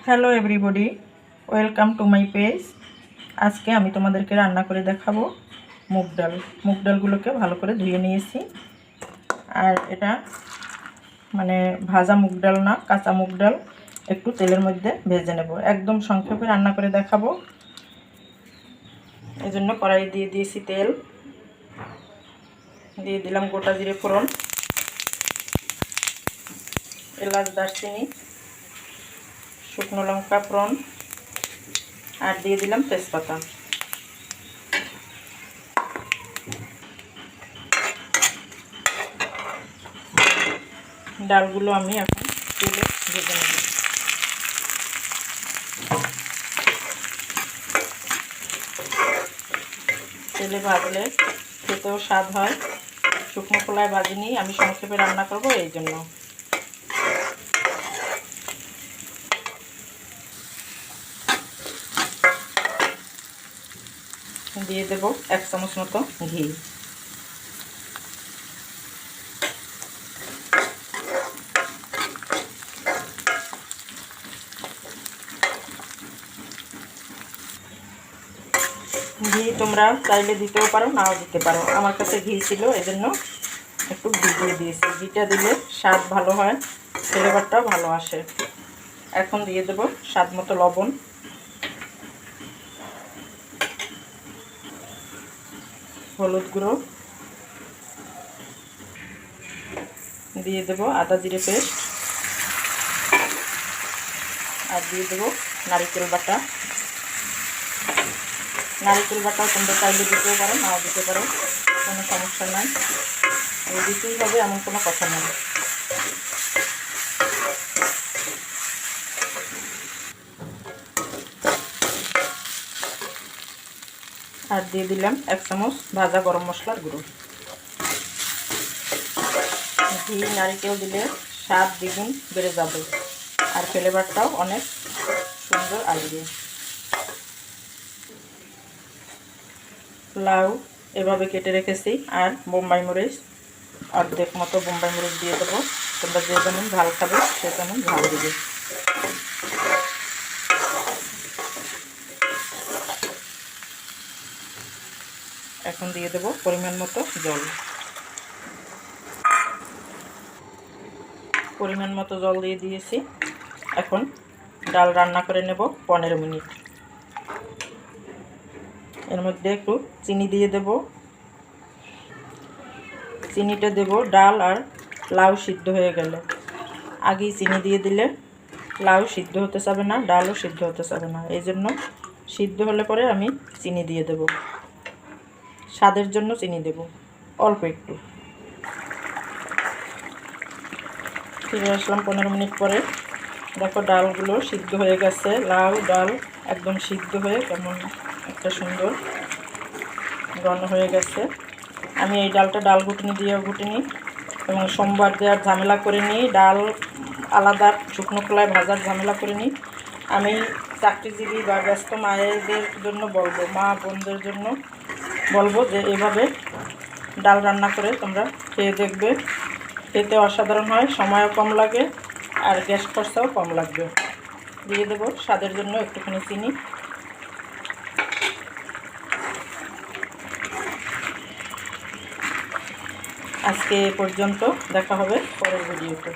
Hello everybody, welcome to my page. আজকে আমি তোমাদেরকে রান্না করে দেখাবো মুগ ডালগুলোকে ভালো করে ধুয়ে নিয়েছি। আর এটা মানে ভাজা মুগ ডাল না, কাঁচা মুগ ডাল একটু তেলের মধ্যে ভেজে নেব। একদম সংক্ষেপে রান্না করে দেখাবো। এজন্য কড়াই দিয়ে দিয়েছি তেল, দিয়ে দিলাম গোটা জিরে ফোড়ন, এলাচ, দারচিনি, শুকনো লঙ্কা ফোড়ন, আর দিয়ে দিলাম তেজপাতা। ডালগুলো আমি এখন তেলে ভেজে নেব। তেলে ভাজলে খেতেও স্বাদ হয়। শুকনো খোলায় ভাজিনি, আমি সংক্ষেপে রান্না করব, এই জন্য। দিয়ে দেব 1 চামচ মতো ঘি। ঘি তোমরা চাইলে দিতেও পারো, নাও দিতে পারো। আমার কাছে ঘি ছিল, এজন্য একটু ঘি দিয়ে দিয়েছি। ঘিটা দিলে স্বাদ ভালো হয়, ফ্লেভারটাও ভালো আসে। এখন দিয়ে দেব স্বাদ মতো লবণ, হলুদ গুঁড়ো, দিয়ে দেব আদা জিরে পেস্ট, আর দিয়ে দেব নারকেল বাটা। নারকেল বাটাও তোমরা চাইলে দিতেও পারো, নাও দিতে পারো, কোনো সমস্যা নাই। দিতেই হবে এমন কোনো কথা নেই। আর দিয়ে দিলাম 1 চামচ ভাজা গরম মশলার গুঁড়ো। ঘি নারকেল দিলে স্বাদ দ্বিগুণ বেড়ে যাবে, আর ফ্লেভারটাও অনেক সুন্দর আসবে। লাউ এভাবে কেটে রেখেছি, আর বোম্বাই মরিচ অর্ধেক মতো বোম্বাই মরিচ দিয়ে দেবো। তোমরা যে যেমন ঝাল খাবে সে তেমন ঝাল দেবে। এখন দিয়ে দেব পরিমাণ মতো জল। পরিমাণ মতো জল দিয়ে দিয়েছি। এখন ডাল রান্না করে নেব 15 মিনিট। এর মধ্যে একটু চিনি দিয়ে দেব। চিনিটা দেব ডাল আর লাউ সিদ্ধ হয়ে গেলে। আগেই চিনি দিয়ে দিলে লাউ সিদ্ধ হতে চাবে না, ডালও সিদ্ধ হতে চাবে না। এই জন্য সিদ্ধ হলে পরে আমি চিনি দিয়ে দেব। স্বাদের জন্য চিনি দেব অল্প একটু। ফিরে আসলাম 15 মিনিট পরে। দেখো ডালগুলো সিদ্ধ হয়ে গেছে। লাউ ডাল একদম সিদ্ধ হয়ে কেমন একটা সুন্দর ঘন হয়ে গেছে। আমি এই ডালটা ডাল ঘুটনি দিয়ে ঘুটিনি এবং সোমবার দেওয়ার ঝামেলা করে নিই, ডাল আলাদা শুকনো খোলায় ভাজার ঝামেলা করে নিই। আমি চাকরিজীবী বা ব্যস্ত মায়েদের জন্য বলবো, মা বোনদের জন্য বলবো যে এভাবে ডাল রান্না করে তোমরা খেয়ে দেখবে। খেতে অসাধারণ হয়, সময়ও কম লাগে, আর গ্যাস খরচাও কম লাগবে। দিয়ে দেবো স্বাদের জন্য একটুখানি চিনি। আজকে এ পর্যন্ত, দেখা হবে পরের ভিডিওতে।